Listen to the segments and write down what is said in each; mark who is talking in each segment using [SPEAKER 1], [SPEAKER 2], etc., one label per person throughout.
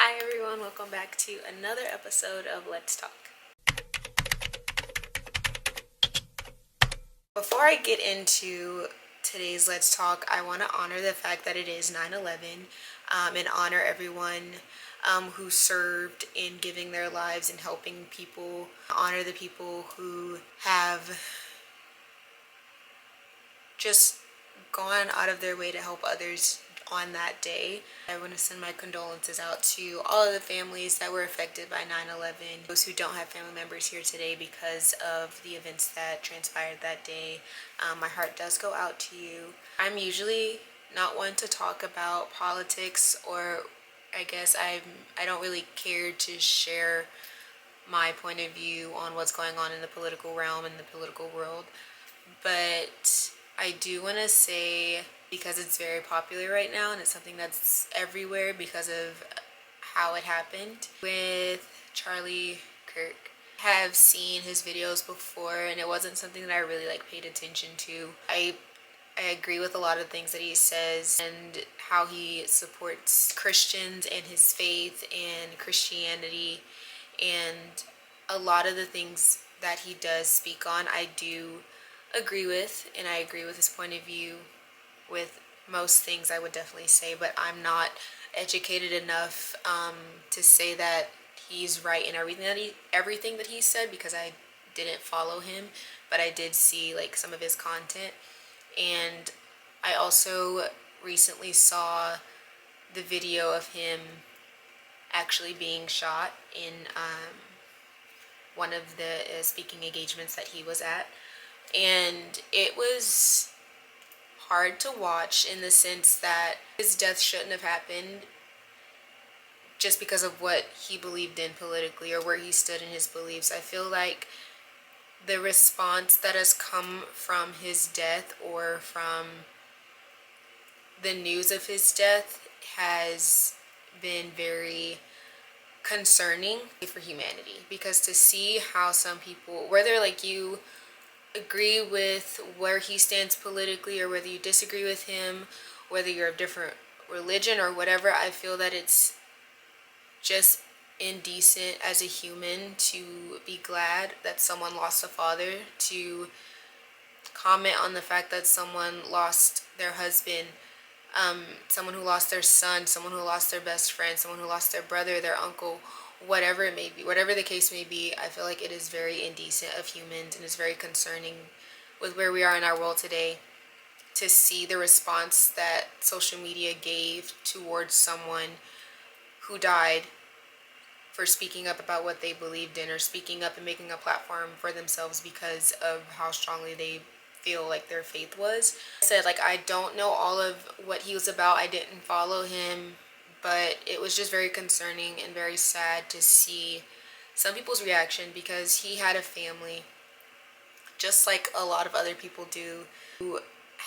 [SPEAKER 1] Hi everyone, welcome back to another episode of Let's Talk. Before I get into today's Let's Talk, I want to honor the fact that it is 9/11 and honor everyone who served in giving their lives and helping people. Honor the people who have just gone out of their way to help others on that day. I want to send my condolences out to all of the families that were affected by 9/11. Those who don't have family members here today because of the events that transpired that day, my heart does go out to you. I'm usually not one to talk about politics, or I guess I don't really care to share my point of view on what's going on in the political realm and the political world. But I do want to say, because it's very popular right now and it's something that's everywhere because of how it happened with Charlie Kirk. Have seen his videos before and it wasn't something that I really paid attention to. I agree with a lot of things that he says and how he supports Christians and his faith and Christianity, and a lot of the things that he does speak on I do agree with, and I agree with his point of view with most things, I would definitely say, but I'm not educated enough to say that he's right in everything that he said, because I didn't follow him, but I did see some of his content. And I also recently saw the video of him actually being shot in one of the speaking engagements that he was at, and it was hard to watch in the sense that his death shouldn't have happened just because of what he believed in politically or where he stood in his beliefs. I feel like the response that has come from his death or from the news of his death has been very concerning for humanity, because to see how some people, whether you agree with where he stands politically or whether you disagree with him, whether you're of different religion or whatever, I feel that it's just indecent as a human to be glad that someone lost a father, to comment on the fact that someone lost their husband, someone who lost their son, someone who lost their best friend, someone who lost their brother, their uncle, whatever it may be, whatever the case may be. I feel like it is very indecent of humans, and it's very concerning with where we are in our world today to see the response that social media gave towards someone who died for speaking up about what they believed in, or speaking up and making a platform for themselves because of how strongly they feel like their faith was. I said, I don't know all of what he was about. I didn't follow him, but it was just very concerning and very sad to see some people's reaction, because he had a family, just like a lot of other people do, who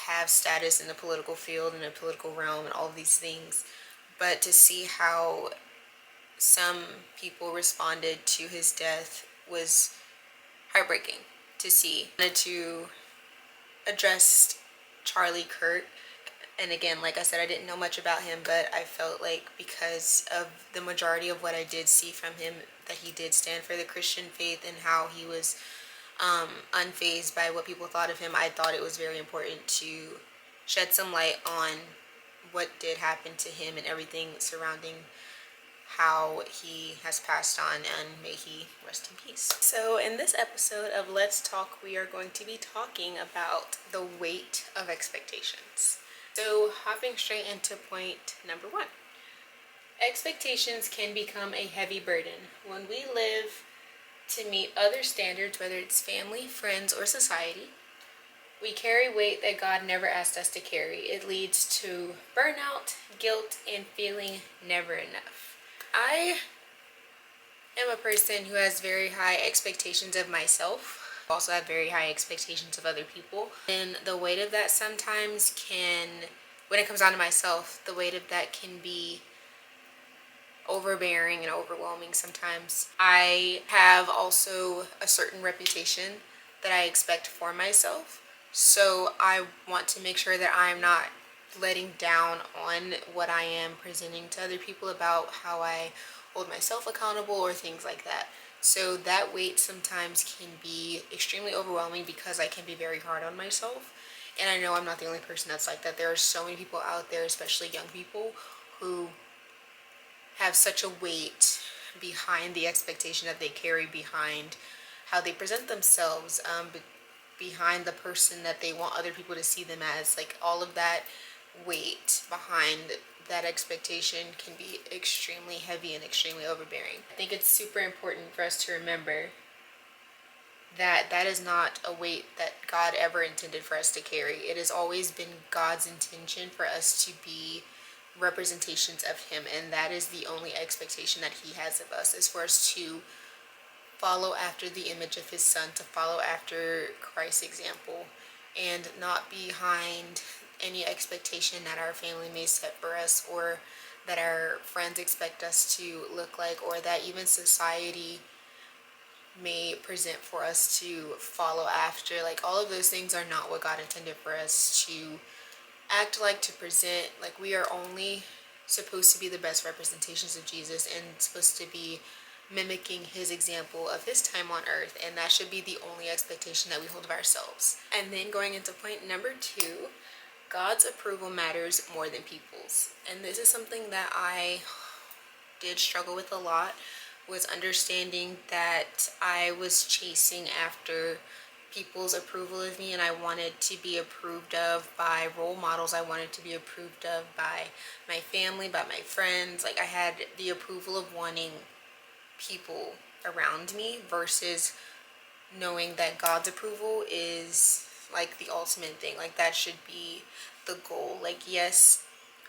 [SPEAKER 1] have status in the political field and the political realm and all of these things. But to see how some people responded to his death was heartbreaking to see. I wanted to address Charlie Kirk, and again, like I said, I didn't know much about him, but I felt like because of the majority of what I did see from him, that he did stand for the Christian faith and how he was unfazed by what people thought of him. I thought it was very important to shed some light on what did happen to him and everything surrounding how he has passed on, and may he rest in peace. So in this episode of Let's Talk, we are going to be talking about the weight of expectations. So hopping straight into point number one. Expectations can become a heavy burden when we live to meet other standards, whether it's family, friends, or society. We carry weight that God never asked us to carry. It leads to burnout, guilt, and feeling never enough. I am a person who has very high expectations of myself. I also have very high expectations of other people. And the weight of that sometimes can, when it comes down to myself, the weight of that can be overbearing and overwhelming sometimes. I have also a certain reputation that I expect for myself. So I want to make sure that I'm not letting down on what I am presenting to other people about how I hold myself accountable or things like that. So that weight sometimes can be extremely overwhelming because I can be very hard on myself. And I know I'm not the only person that's like that. There are so many people out there, especially young people, who have such a weight behind the expectation that they carry, behind how they present themselves, behind the person that they want other people to see them as. Like, all of that weight behind that expectation can be extremely heavy and extremely overbearing. I think it's super important for us to remember that that is not a weight that God ever intended for us to carry. It has always been God's intention for us to be representations of him, and that is the only expectation that he has of us, is for us to follow after the image of his son, to follow after Christ's example, and not behind any expectation that our family may set for us, or that our friends expect us to look like, or that even society may present for us to follow after. Like, all of those things are not what God intended for us to act like, to present. Like, we are only supposed to be the best representations of Jesus and supposed to be mimicking his example of his time on earth, and that should be the only expectation that we hold of ourselves. And then going into point number 2, God's approval matters more than people's. And this is something that I did struggle with a lot, was understanding that I was chasing after people's approval of me, and I wanted to be approved of by role models. I wanted to be approved of by my family, by my friends. Like, I had the approval of wanting people around me versus knowing that God's approval is like the ultimate thing. Like, that should be the goal. Like, yes,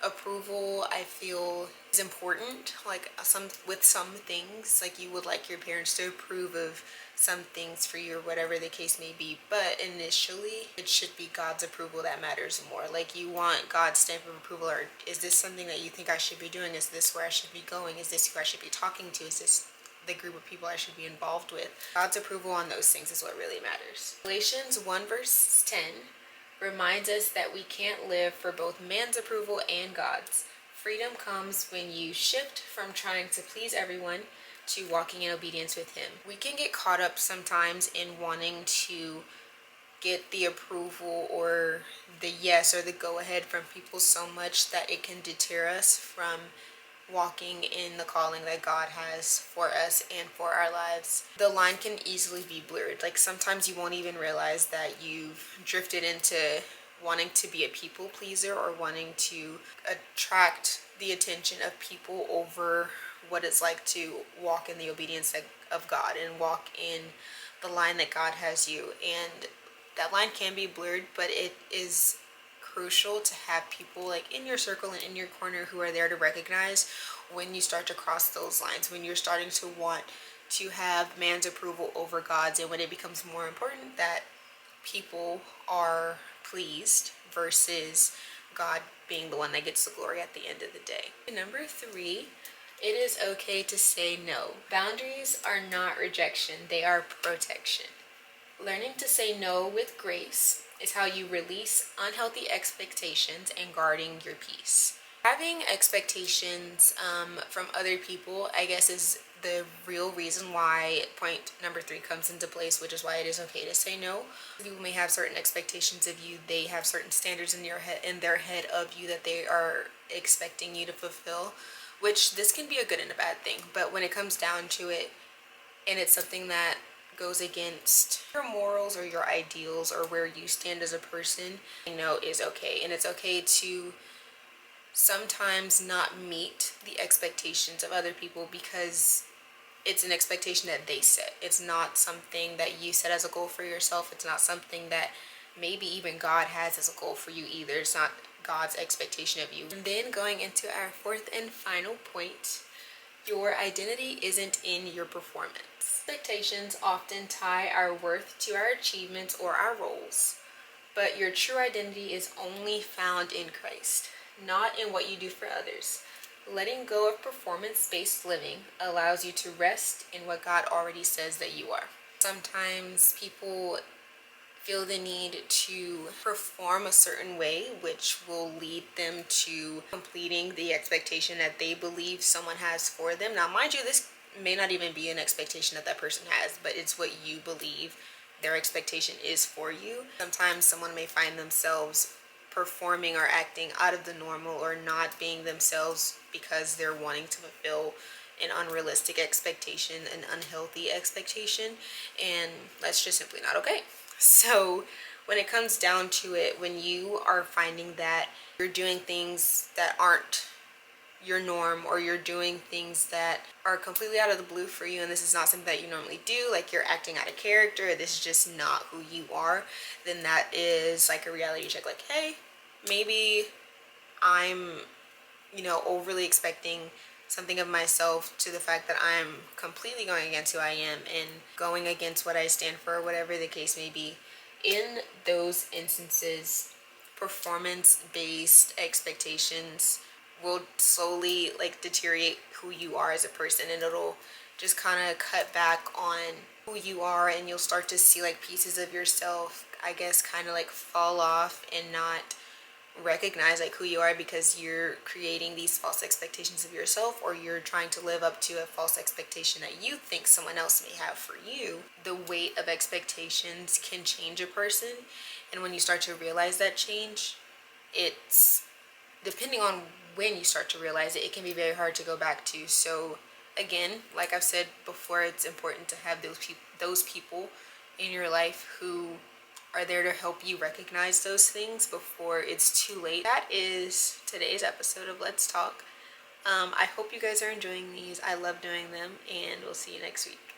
[SPEAKER 1] approval, I feel, is important. Like, with some things, like, you would like your parents to approve of some things for you or whatever the case may be, but initially it should be God's approval that matters more. Like, you want God's stamp of approval, or is this something that you think I should be doing? Is this where I should be going? Is this who I should be talking to? Is this the group of people I should be involved with? God's approval on those things is what really matters. Galatians 1 verse 10 reminds us that we can't live for both man's approval and God's. Freedom comes when you shift from trying to please everyone to walking in obedience with him. We can get caught up sometimes in wanting to get the approval or the yes or the go ahead from people so much that it can deter us from walking in the calling that God has for us and for our lives. The line can easily be blurred. Like, sometimes you won't even realize that you've drifted into wanting to be a people pleaser or wanting to attract the attention of people over what it's like to walk in the obedience of God and walk in the line that God has you. And that line can be blurred, but it is crucial to have people like in your circle and in your corner who are there to recognize when you start to cross those lines, when you're starting to want to have man's approval over God's, and when it becomes more important that people are pleased versus God being the one that gets the glory at the end of the day. Number 3, it is okay to say no. Boundaries are not rejection, they are protection. Learning to say no with grace is how you release unhealthy expectations and guarding your peace. Having expectations from other people, I guess, is the real reason why point number 3 comes into place, which is why it is okay to say no. People may have certain expectations of you. They have certain standards in their head of you that they are expecting you to fulfill, which this can be a good and a bad thing. But when it comes down to it, and it's something that goes against your morals or your ideals or where you stand as a person, is okay. And it's okay to sometimes not meet the expectations of other people because it's an expectation that they set. It's not something that you set as a goal for yourself. It's not something that maybe even God has as a goal for you either. It's not God's expectation of you. And then going into our 4th and final point, your identity isn't in your performance. Expectations often tie our worth to our achievements or our roles, but your true identity is only found in Christ, not in what you do for others. Letting go of performance-based living allows you to rest in what God already says that you are. Sometimes people feel the need to perform a certain way, which will lead them to completing the expectation that they believe someone has for them. Now, mind you, this may not even be an expectation that that person has, but it's what you believe their expectation is for you. Sometimes someone may find themselves performing or acting out of the normal or not being themselves because they're wanting to fulfill an unrealistic expectation, an unhealthy expectation, and that's just simply not okay. So when it comes down to it, when you are finding that you're doing things that aren't your norm, or you're doing things that are completely out of the blue for you, and this is not something that you normally do, like you're acting out of character, this is just not who you are, then that is like a reality check. Like, hey, maybe I'm, overly expecting something of myself to the fact that I'm completely going against who I am and going against what I stand for, whatever the case may be. In those instances, performance-based expectations will slowly like deteriorate who you are as a person, and it'll just kind of cut back on who you are, and you'll start to see like pieces of yourself, I guess, kind of like fall off and not recognize like who you are, because you're creating these false expectations of yourself, or you're trying to live up to a false expectation that you think someone else may have for you. The weight of expectations can change a person, and when you start to realize that change, it's, depending on when you start to realize it, it can be very hard to go back to. So again, like I've said before, it's important to have those people in your life who are there to help you recognize those things before it's too late. That is today's episode of Let's Talk. I hope you guys are enjoying these. I love doing them, and we'll see you next week.